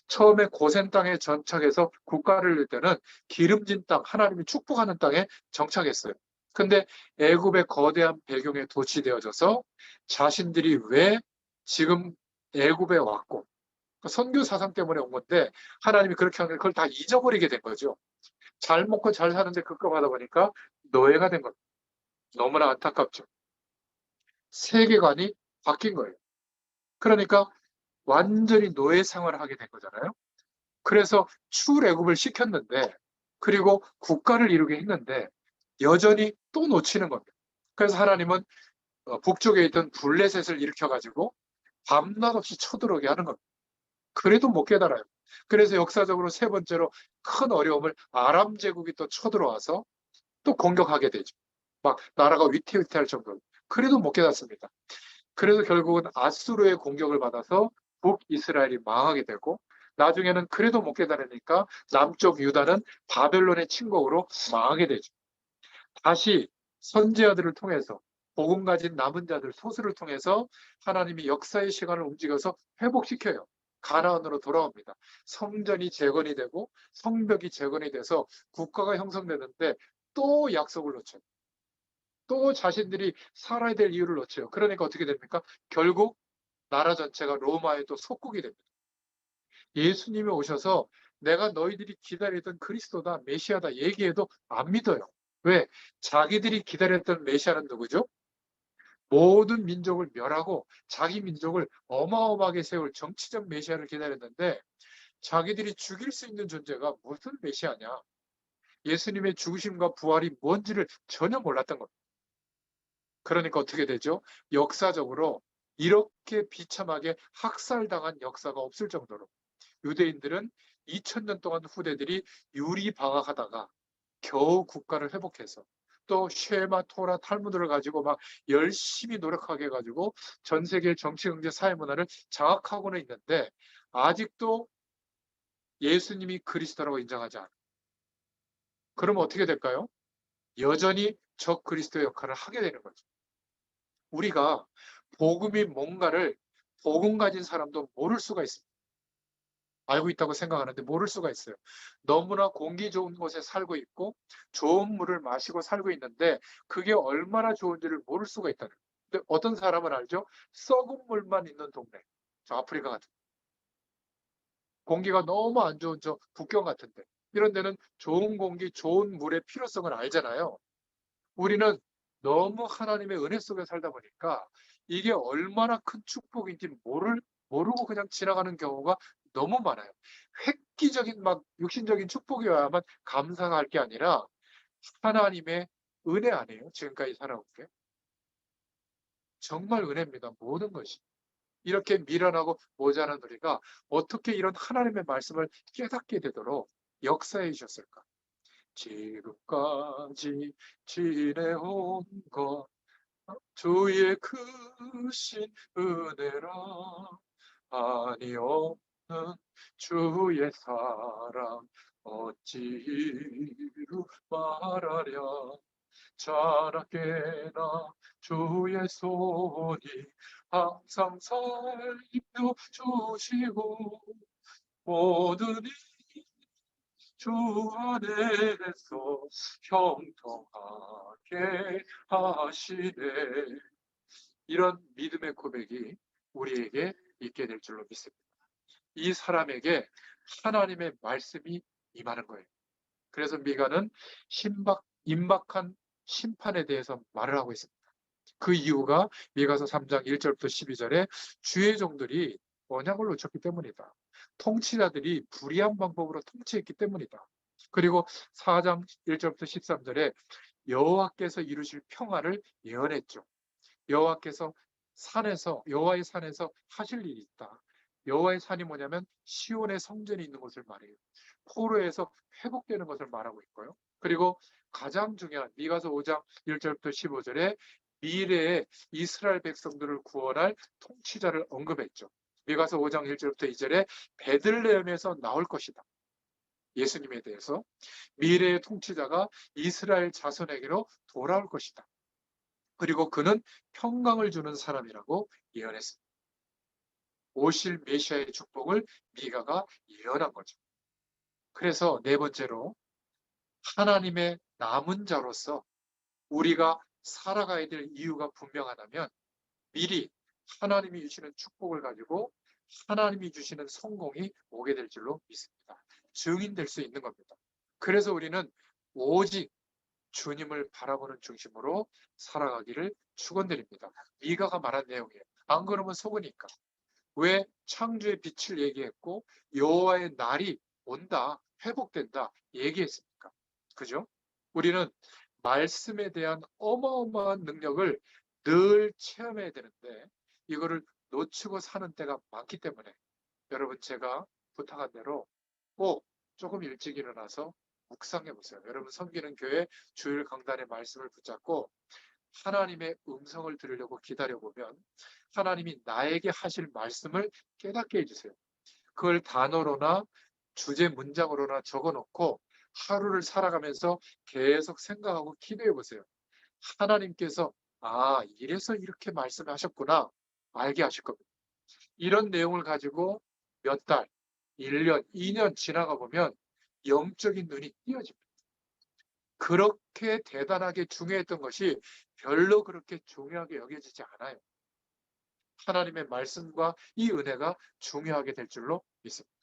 처음에 고센 땅에 정착해서 국가를 이룰 때는 기름진 땅, 하나님이 축복하는 땅에 정착했어요. 근데 애굽의 거대한 배경에 도취되어져서 자신들이 왜 지금 애굽에 왔고 선교 사상 때문에 온 건데 하나님이 그렇게 하는 그걸 다 잊어버리게 된 거죠. 잘 먹고 잘 사는데 급급하다 보니까 노예가 된 겁니다. 너무나 안타깝죠. 세계관이 바뀐 거예요. 그러니까 완전히 노예 생활을 하게 된 거잖아요. 그래서 출애굽을 시켰는데 그리고 국가를 이루게 했는데 여전히 또 놓치는 겁니다. 그래서 하나님은 북쪽에 있던 블레셋을 일으켜가지고 밤낮 없이 쳐들어오게 하는 겁니다. 그래도 못 깨달아요. 그래서 역사적으로 세 번째로 큰 어려움을 아람 제국이 또 쳐들어와서 또 공격하게 되죠. 막 나라가 위태위태할 정도로. 그래도 못 깨닫습니다. 그래서 결국은 아수르의 공격을 받아서 북이스라엘이 망하게 되고 나중에는 그래도 못 깨달으니까 남쪽 유다는 바벨론의 침공으로 망하게 되죠. 다시 선지자들을 통해서 복음 가진 남은 자들 소수를 통해서 하나님이 역사의 시간을 움직여서 회복시켜요. 가나안으로 돌아옵니다. 성전이 재건이 되고 성벽이 재건이 돼서 국가가 형성되는데 또 약속을 놓쳐요. 또 자신들이 살아야 될 이유를 놓쳐요. 그러니까 어떻게 됩니까? 결국 나라 전체가 로마의 또 속국이 됩니다. 예수님이 오셔서 내가 너희들이 기다리던 그리스도다, 메시아다 얘기해도 안 믿어요. 왜? 자기들이 기다렸던 메시아는 누구죠? 모든 민족을 멸하고 자기 민족을 어마어마하게 세울 정치적 메시아를 기다렸는데 자기들이 죽일 수 있는 존재가 무슨 메시아냐? 예수님의 죽으심과 부활이 뭔지를 전혀 몰랐던 겁니다. 그러니까 어떻게 되죠? 역사적으로 이렇게 비참하게 학살당한 역사가 없을 정도로 유대인들은 2000년 동안 후대들이 유리방학하다가 겨우 국가를 회복해서 또 쉐마, 토라, 탈무드를 가지고 막 열심히 노력하게 해가지고 전 세계 정치, 경제, 사회 문화를 장악하고는 있는데 아직도 예수님이 그리스도라고 인정하지 않아요. 그러면 어떻게 될까요? 여전히 적 그리스도의 역할을 하게 되는 거죠. 우리가 복음이 뭔가를 복음 가진 사람도 모를 수가 있습니다. 알고 있다고 생각하는데 모를 수가 있어요. 너무나 공기 좋은 곳에 살고 있고 좋은 물을 마시고 살고 있는데 그게 얼마나 좋은지를 모를 수가 있다는 거예요. 근데 어떤 사람은 알죠? 썩은 물만 있는 동네. 저 아프리카 같은 공기가 너무 안 좋은 저 북경 같은데 이런 데는 좋은 공기, 좋은 물의 필요성을 알잖아요. 우리는 너무 하나님의 은혜 속에 살다 보니까 이게 얼마나 큰 축복인지 모르고 그냥 지나가는 경우가 너무 많아요. 획기적인 막 육신적인 축복이어야만 감사할 게 아니라 하나님의 은혜 아니에요. 지금까지 살아온 게. 정말 은혜입니다. 모든 것이. 이렇게 미련하고 모자란 우리가 어떻게 이런 하나님의 말씀을 깨닫게 되도록 역사해 주셨을까? 지금까지 지내온 것 주의 크신 은혜라 아니 없는 주의 사랑 어찌로 말하랴 자나깨나 주의 손이 항상 살려 주시고 모든 이 주 안에서 형통하게 하시네. 이런 믿음의 고백이 우리에게 있게 될 줄로 믿습니다. 이 사람에게 하나님의 말씀이 임하는 거예요. 그래서 미가는 임박한 심판에 대해서 말을 하고 있습니다. 그 이유가 미가서 3장 1절부터 12절에 주의 종들이 언약을 놓쳤기 때문이다. 통치자들이 불의한 방법으로 통치했기 때문이다. 그리고 4장 1절부터 13절에 여호와께서 이루실 평화를 예언했죠. 여호와께서 여호와의 산에서 하실 일이 있다. 여호와의 산이 뭐냐면 시온의 성전이 있는 곳을 말해요. 포로에서 회복되는 것을 말하고 있고요. 그리고 가장 중요한 미가서 5장 1절부터 15절에 미래의 이스라엘 백성들을 구원할 통치자를 언급했죠. 미가서 5장 1절부터 2절에 베들레헴에서 나올 것이다. 예수님에 대해서 미래의 통치자가 이스라엘 자손에게로 돌아올 것이다. 그리고 그는 평강을 주는 사람이라고 예언했습니다. 오실 메시아의 축복을 미가가 예언한 거죠. 그래서 네 번째로 하나님의 남은 자로서 우리가 살아가야 될 이유가 분명하다면 미리 하나님이 주시는 축복을 가지고 하나님이 주시는 성공이 오게 될 줄로 믿습니다. 증인될 수 있는 겁니다. 그래서 우리는 오직 주님을 바라보는 중심으로 살아가기를 축원드립니다. 미가가 말한 내용이에요. 안 그러면 속으니까. 왜 창조의 빛을 얘기했고 여호와의 날이 온다, 회복된다 얘기했습니까? 그죠? 우리는 말씀에 대한 어마어마한 능력을 늘 체험해야 되는데 이거를 놓치고 사는 때가 많기 때문에 여러분 제가 부탁한 대로 꼭 조금 일찍 일어나서 묵상해 보세요. 여러분 섬기는 교회 주일 강단의 말씀을 붙잡고 하나님의 음성을 들으려고 기다려보면 하나님이 나에게 하실 말씀을 깨닫게 해주세요. 그걸 단어로나 주제 문장으로나 적어놓고 하루를 살아가면서 계속 생각하고 기도해 보세요. 하나님께서 이래서 이렇게 말씀하셨구나 알게 하실 겁니다. 이런 내용을 가지고 몇 달, 1년, 2년 지나가 보면 영적인 눈이 띄어집니다. 그렇게 대단하게 중요했던 것이 별로 그렇게 중요하게 여겨지지 않아요. 하나님의 말씀과 이 은혜가 중요하게 될 줄로 믿습니다.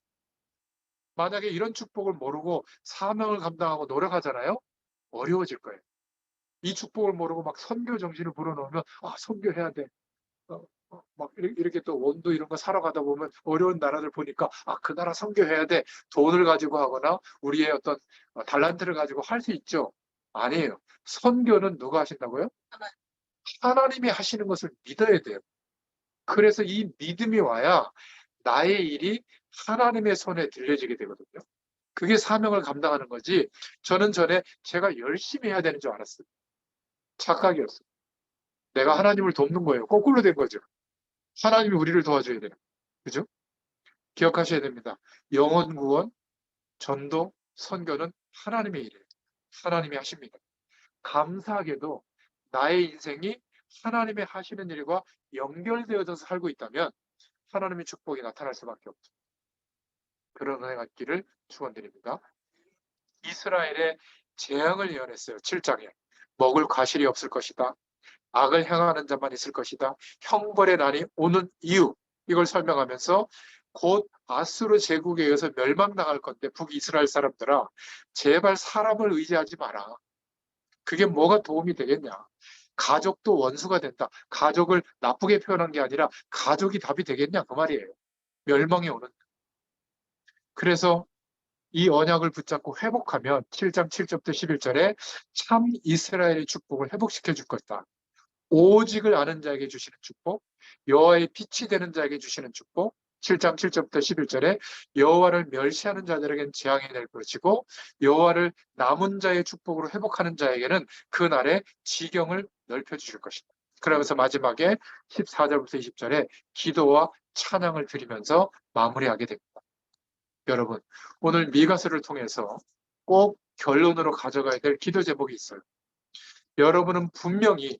만약에 이런 축복을 모르고 사명을 감당하고 노력하잖아요. 어려워질 거예요. 이 축복을 모르고 막 선교 정신을 불어넣으면 선교해야 돼. 막 이렇게 또 원도 이런 거 사러 가다 보면 어려운 나라들 보니까 그 나라 선교해야 돼. 돈을 가지고 하거나 우리의 어떤 달란트를 가지고 할 수 있죠. 아니에요. 선교는 누가 하신다고요? 하나님이 하시는 것을 믿어야 돼요. 그래서 이 믿음이 와야 나의 일이 하나님의 손에 들려지게 되거든요. 그게 사명을 감당하는 거지. 저는 전에 제가 열심히 해야 되는 줄 알았어요. 착각이었어요. 내가 하나님을 돕는 거예요. 거꾸로 된 거죠. 하나님이 우리를 도와줘야 돼요. 그죠? 기억하셔야 됩니다. 영혼 구원, 전도, 선교는 하나님의 일이에요. 하나님이 하십니다. 감사하게도 나의 인생이 하나님의 하시는 일과 연결되어져서 살고 있다면 하나님의 축복이 나타날 수밖에 없죠. 그런 은혜 갖기를 축원드립니다. 이스라엘의 재앙을 예언했어요. 7장에. 먹을 과실이 없을 것이다. 악을 행하는 자만 있을 것이다. 형벌의 날이 오는 이유 이걸 설명하면서 곧 아수르 제국에 의해서 멸망당할 건데 북이스라엘 사람들아 제발 사람을 의지하지 마라. 그게 뭐가 도움이 되겠냐. 가족도 원수가 된다. 가족을 나쁘게 표현한 게 아니라 가족이 답이 되겠냐 그 말이에요. 멸망이 오는. 그래서 이 언약을 붙잡고 회복하면 7장 7절부터 11절에 참 이스라엘의 축복을 회복시켜 줄 것이다. 오직을 아는 자에게 주시는 축복, 여호와의 빛이 되는 자에게 주시는 축복, 7장 7절부터 11절에 여호와를 멸시하는 자들에게는 재앙이 될 것이고 여호와를 남은 자의 축복으로 회복하는 자에게는 그날에 지경을 넓혀 주실 것이다. 그러면서 마지막에 14절부터 20절에 기도와 찬양을 드리면서 마무리하게 됩니다. 여러분, 오늘 미가서를 통해서 꼭 결론으로 가져가야 될 기도 제목이 있어요. 여러분은 분명히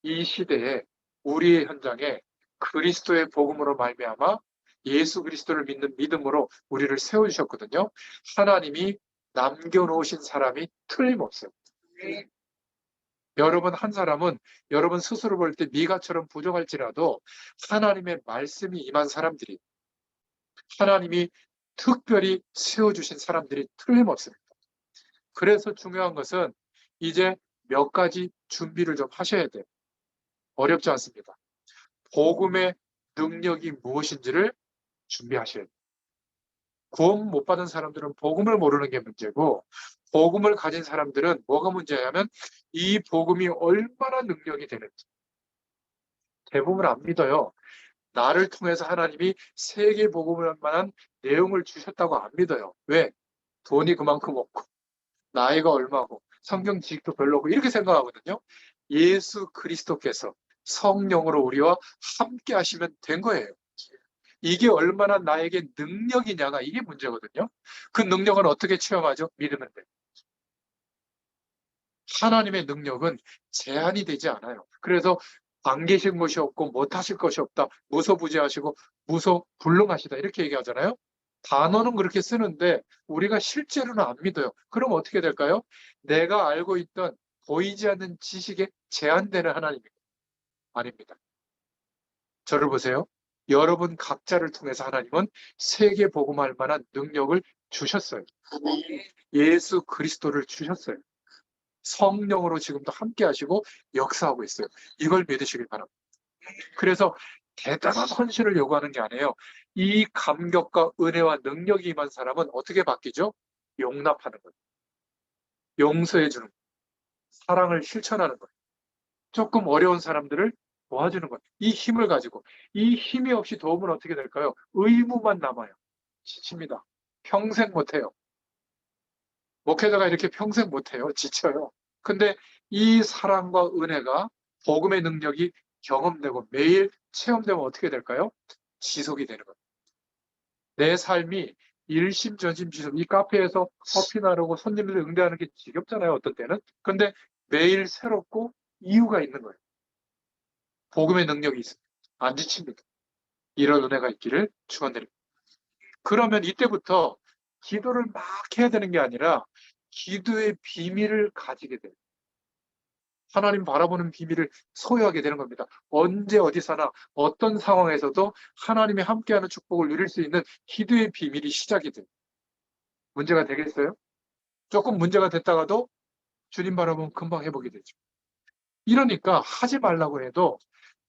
이 시대에 우리의 현장에 그리스도의 복음으로 말미암아 예수 그리스도를 믿는 믿음으로 우리를 세워주셨거든요. 하나님이 남겨놓으신 사람이 틀림없어요. 여러분 한 사람은 여러분 스스로 볼 때 미가처럼 부족할지라도 하나님의 말씀이 임한 사람들이, 하나님이 특별히 세워주신 사람들이 틀림없습니다. 그래서 중요한 것은 이제 몇 가지 준비를 좀 하셔야 돼요. 어렵지 않습니다. 복음의 능력이 무엇인지를 준비하셔야 돼요. 구원 못 받은 사람들은 복음을 모르는 게 문제고, 복음을 가진 사람들은 뭐가 문제냐면 이 복음이 얼마나 능력이 되는지. 대부분 안 믿어요. 나를 통해서 하나님이 세계 복음을 할 만한 내용을 주셨다고 안 믿어요. 왜? 돈이 그만큼 없고 나이가 얼마고 성경 지식도 별로고 이렇게 생각하거든요. 예수 그리스도께서 성령으로 우리와 함께 하시면 된 거예요. 이게 얼마나 나에게 능력이냐가 이게 문제거든요. 그 능력은 어떻게 체험하죠? 믿으면 돼요. 하나님의 능력은 제한이 되지 않아요. 그래서 안 계신 것이 없고 못하실 것이 없다. 무소부지하시고 무소불능하시다. 이렇게 얘기하잖아요. 단어는 그렇게 쓰는데 우리가 실제로는 안 믿어요. 그럼 어떻게 될까요? 내가 알고 있던 보이지 않는 지식에 제한되는 하나님입니다. 아닙니다. 저를 보세요. 여러분 각자를 통해서 하나님은 세계 복음할 만한 능력을 주셨어요. 예수 그리스도를 주셨어요. 성령으로 지금도 함께 하시고 역사하고 있어요. 이걸 믿으시길 바랍니다. 그래서 대단한 헌신을 요구하는 게 아니에요. 이 감격과 은혜와 능력이 임한 사람은 어떻게 바뀌죠? 용납하는 거예요. 용서해 주는 거예요. 사랑을 실천하는 거예요. 조금 어려운 사람들을 도와주는 거예요. 이 힘을 가지고. 이 힘이 없이 도움은 어떻게 될까요? 의무만 남아요. 지칩니다. 평생 못해요. 목회자가 이렇게 평생 못해요. 지쳐요. 근데 이 사랑과 은혜가 복음의 능력이 경험되고 매일 체험되면 어떻게 될까요? 지속이 되는 거예요. 내 삶이 일심전심 이 카페에서 커피 나르고 손님들 응대하는 게 지겹잖아요. 어떤 때는. 근데 매일 새롭고 이유가 있는 거예요. 복음의 능력이 있습니다. 안 지칩니다. 이런 은혜가 있기를 축원드립니다. 그러면 이때부터 기도를 막 해야 되는 게 아니라 기도의 비밀을 가지게 돼요. 하나님 바라보는 비밀을 소유하게 되는 겁니다. 언제 어디서나 어떤 상황에서도 하나님이 함께하는 축복을 누릴 수 있는 기도의 비밀이 시작이 돼요. 문제가 되겠어요? 조금 문제가 됐다가도 주님 바라보면 금방 회복이 되죠. 이러니까 하지 말라고 해도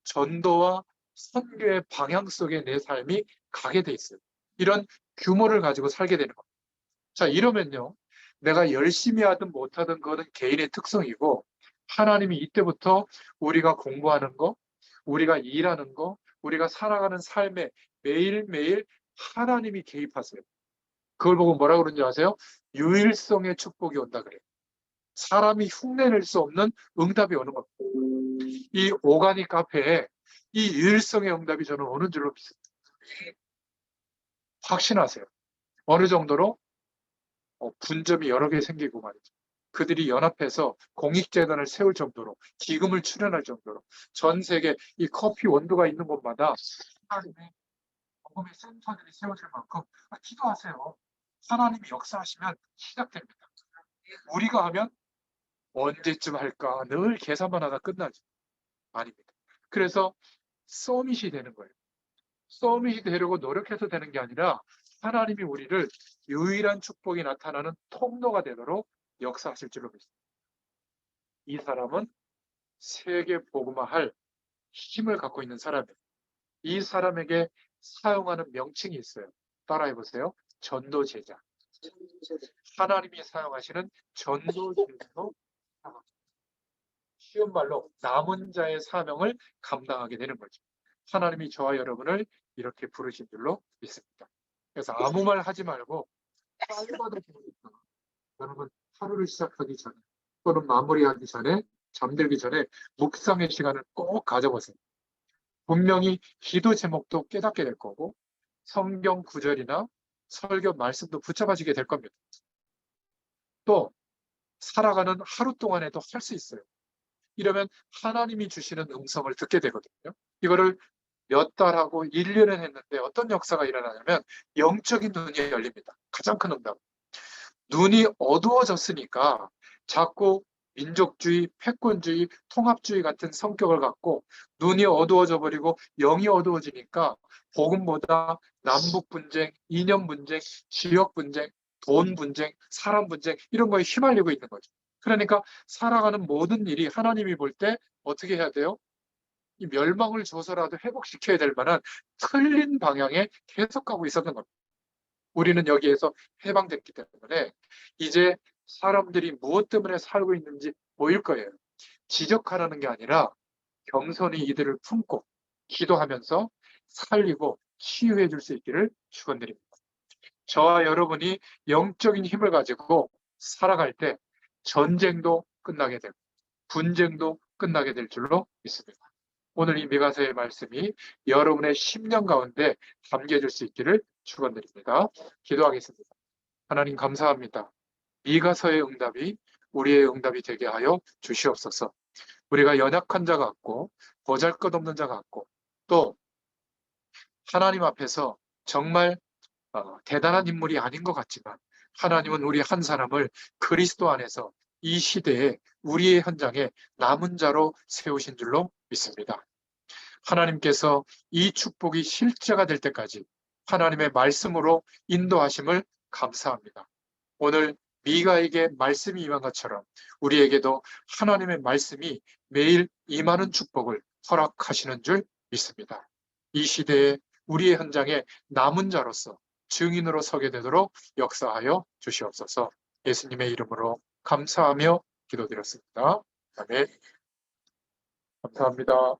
전도와 선교의 방향 속에 내 삶이 가게 돼 있어요. 이런 규모를 가지고 살게 되는 겁니다. 자, 이러면요. 내가 열심히 하든 못하든 그거는 개인의 특성이고 하나님이 이때부터 우리가 공부하는 거, 우리가 일하는 거, 우리가 살아가는 삶에 매일매일 하나님이 개입하세요. 그걸 보고 뭐라 그러는지 아세요? 유일성의 축복이 온다 그래요. 사람이 흉내낼 수 없는 응답이 오는 겁니다. 이 오가닉 카페에 이 유일성의 응답이 저는 오는 줄로 믿습니다. 확신하세요. 어느 정도로? 분점이 여러 개 생기고 말이죠. 그들이 연합해서 공익재단을 세울 정도로 기금을 출연할 정도로 전 세계 이 커피 원두가 있는 곳마다 하나님의 복음의 센터들이 세워질 만큼 기도하세요. 하나님이 역사하시면 시작됩니다. 우리가 하면 언제쯤 할까 늘 계산만 하다 끝나죠. 아닙니다. 그래서 서밋이 되는 거예요. 서밋이 되려고 노력해서 되는 게 아니라 하나님이 우리를 유일한 축복이 나타나는 통로가 되도록 역사하실 줄로 믿습니다. 이 사람은 세계 복음화할 힘을 갖고 있는 사람이에요. 이 사람에게 사용하는 명칭이 있어요. 따라해 보세요. 전도제자. 하나님이 사용하시는 전도제자로 쉬운 말로 남은 자의 사명을 감당하게 되는 거죠. 하나님이 저와 여러분을 이렇게 부르신 줄로 믿습니다. 그래서 아무 말 하지 말고 빨리 받으시니까 여러분 하루를 시작하기 전에 또는 마무리하기 전에 잠들기 전에 묵상의 시간을 꼭 가져보세요. 분명히 기도 제목도 깨닫게 될 거고 성경 구절이나 설교 말씀도 붙잡아지게 될 겁니다. 또 살아가는 하루 동안에도 할 수 있어요. 이러면 하나님이 주시는 음성을 듣게 되거든요. 이거를 몇 달하고 1년을 했는데 어떤 역사가 일어나냐면 영적인 눈이 열립니다. 가장 큰 응답. 눈이 어두워졌으니까 자꾸 민족주의, 패권주의, 통합주의 같은 성격을 갖고 눈이 어두워져 버리고 영이 어두워지니까 복음보다 남북 분쟁, 이념 분쟁, 지역 분쟁, 돈 분쟁, 사람 분쟁 이런 거에 휘말리고 있는 거죠. 그러니까 살아가는 모든 일이 하나님이 볼 때 어떻게 해야 돼요? 이 멸망을 줘서라도 회복시켜야 될 만한 틀린 방향에 계속 가고 있었던 겁니다. 우리는 여기에서 해방됐기 때문에 이제 사람들이 무엇 때문에 살고 있는지 보일 거예요. 지적하라는 게 아니라 겸손히 이들을 품고 기도하면서 살리고 치유해 줄 수 있기를 축원드립니다. 저와 여러분이 영적인 힘을 가지고 살아갈 때 전쟁도 끝나게 되고 분쟁도 끝나게 될 줄로 믿습니다. 오늘 이 미가서의 말씀이 여러분의 심령 가운데 담겨질 수 있기를 축원드립니다. 기도하겠습니다. 하나님 감사합니다. 미가서의 응답이 우리의 응답이 되게 하여 주시옵소서. 우리가 연약한 자 같고 보잘것없는 자 같고 또 하나님 앞에서 정말 대단한 인물이 아닌 것 같지만 하나님은 우리 한 사람을 그리스도 안에서 이 시대에 우리의 현장에 남은 자로 세우신 줄로 믿습니다. 하나님께서 이 축복이 실제가 될 때까지 하나님의 말씀으로 인도하심을 감사합니다. 오늘 미가에게 말씀이 임한 것처럼 우리에게도 하나님의 말씀이 매일 임하는 축복을 허락하시는 줄 믿습니다. 이 시대에 우리의 현장에 남은 자로서 증인으로 서게 되도록 역사하여 주시옵소서. 예수님의 이름으로 감사하며 기도드렸습니다. 아멘. 감사합니다.